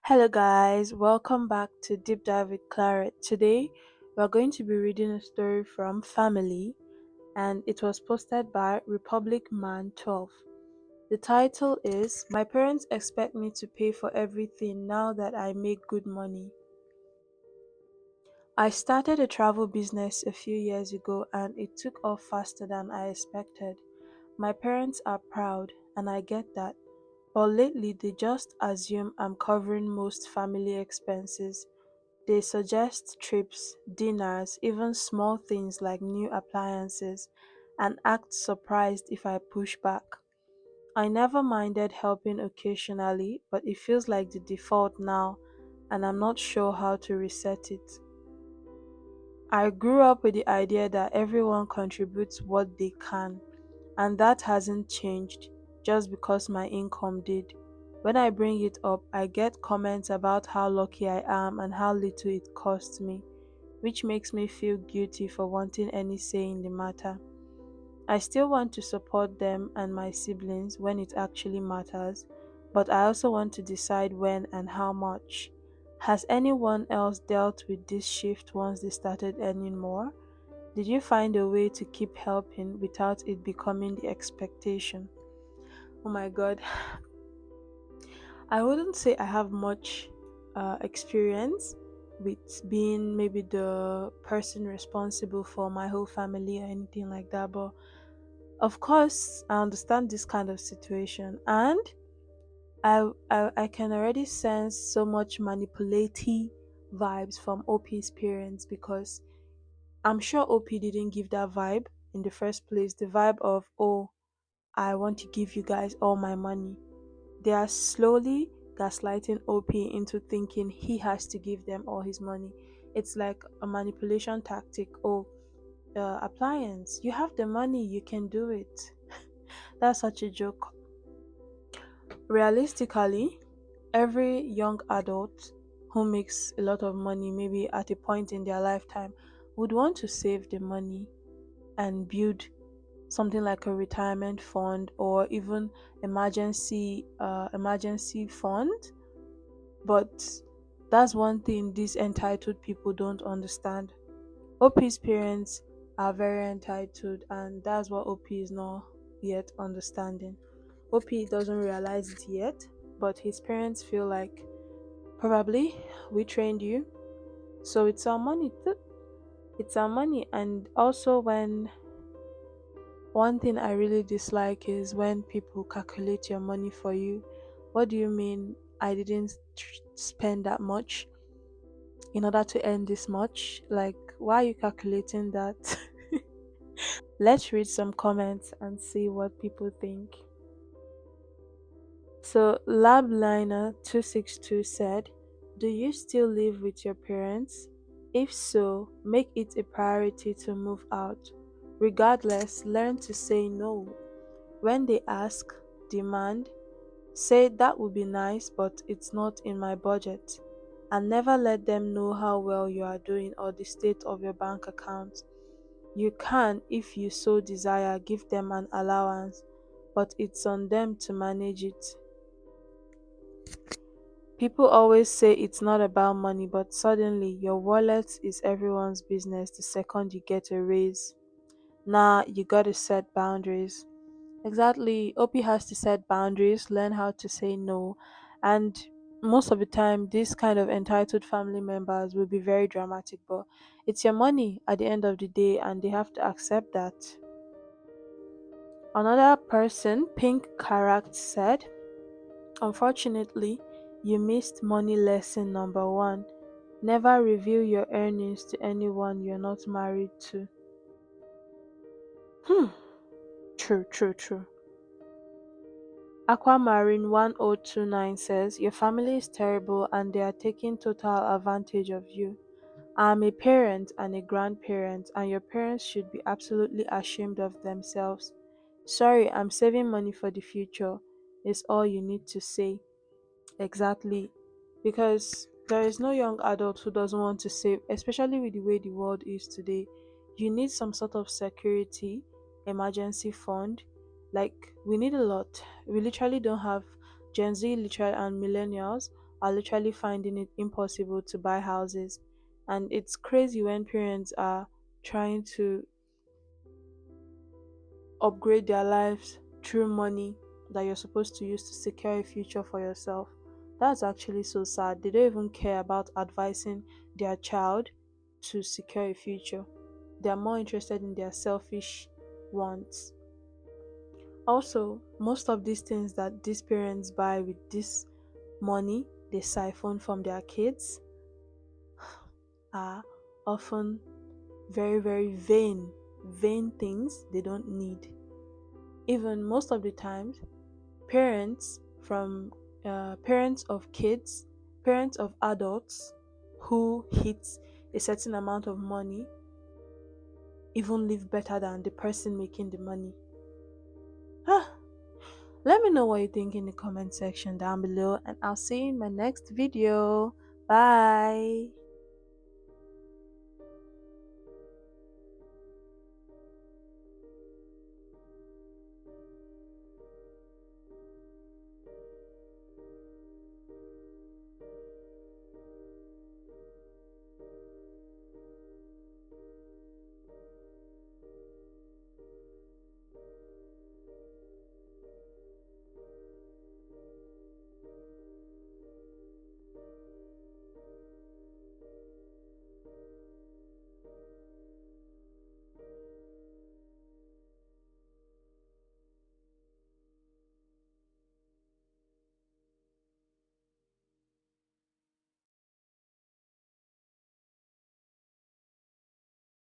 Hello, guys, welcome back to Deep Dive with Claret. Today, we're going to be reading a story from Family, and it was posted by Republic Man 12. The title is My Parents Expect Me to Pay for Everything Now That I Make Good Money. I started a travel business a few years ago, and it took off faster than I expected. My parents are proud, and I get that. But lately, they just assume I'm covering most family expenses. They suggest trips, dinners, even small things like new appliances, and act surprised if I push back. I never minded helping occasionally, but it feels like the default now, and I'm not sure how to reset it. I grew up with the idea that everyone contributes what they can, and that hasn't changed just because my income did. When I bring it up, I get comments about how lucky I am and how little it costs me, which makes me feel guilty for wanting any say in the matter. I still want to support them and my siblings when it actually matters, but I also want to decide when and how much. Has anyone else dealt with this shift once they started earning more? Did you find a way to keep helping without it becoming the expectation? Oh my god, I wouldn't say I have much experience with being maybe the person responsible for my whole family or anything like that, but of course, I understand this kind of situation, and I can already sense so much manipulative vibes from OP's parents because I'm sure OP didn't give that vibe in the first place. The vibe of, oh, I want to give you guys all my money. They are slowly gaslighting OP into thinking he has to give them all his money. It's like a manipulation tactic. Oh, appliance, you have the money, you can do it. That's such a joke. Realistically, every young adult who makes a lot of money, maybe at a point in their lifetime, would want to save the money and build something like a retirement fund or even emergency fund. But that's one thing these entitled people don't understand. OP's parents are very entitled, and that's what OP is not yet understanding. OP doesn't realize it yet, but his parents feel like probably we trained you, so it's our money. It's our money. And also, when one thing I really dislike is when people calculate your money for you. What do you mean I didn't spend that much in order to earn this much? Like, why are you calculating that? Let's read some comments and see what people think. So, Labliner262 said, do you still live with your parents? If so, make it a priority to move out. Regardless, learn to say no. When they ask, demand, say that would be nice, but it's not in my budget. And never let them know how well you are doing or the state of your bank account. You can, if you so desire, give them an allowance, but it's on them to manage it. People always say it's not about money, but suddenly your wallet is everyone's business the second you get a raise. Nah, you gotta set boundaries. Exactly. OP has to set boundaries, learn how to say no, and most of the time, these kind of entitled family members will be very dramatic, but it's your money at the end of the day, and they have to accept that. Another person, Pink Karat, said, unfortunately, you missed money lesson number one. Never reveal your earnings to anyone you're not married to. Hmm, true, true, true. Aquamarine 1029 says, your family is terrible and they are taking total advantage of you. I am a parent and a grandparent, and your parents should be absolutely ashamed of themselves. Sorry, I'm saving money for the future, is all you need to say. Exactly. Because there is no young adult who doesn't want to save, especially with the way the world is today. You need some sort of security, emergency fund. Like, we need a lot. We literally don't have Gen Z, literal, and millennials. are literally finding it impossible to buy houses. And it's crazy when parents are trying to upgrade their lives through money that you're supposed to use to secure a future for yourself. That's actually so sad. They don't even care about advising their child to secure a future. They're more interested in their selfish wants. Also, most of these things that these parents buy with this money they siphon from their kids are often very, very vain things they don't need. Even most of the times, parents from parents of kids, parents of adults who hit a certain amount of money even live better than the person making the money. Ah, let me know what you think in the comment section down below, and I'll see you in my next video. Bye.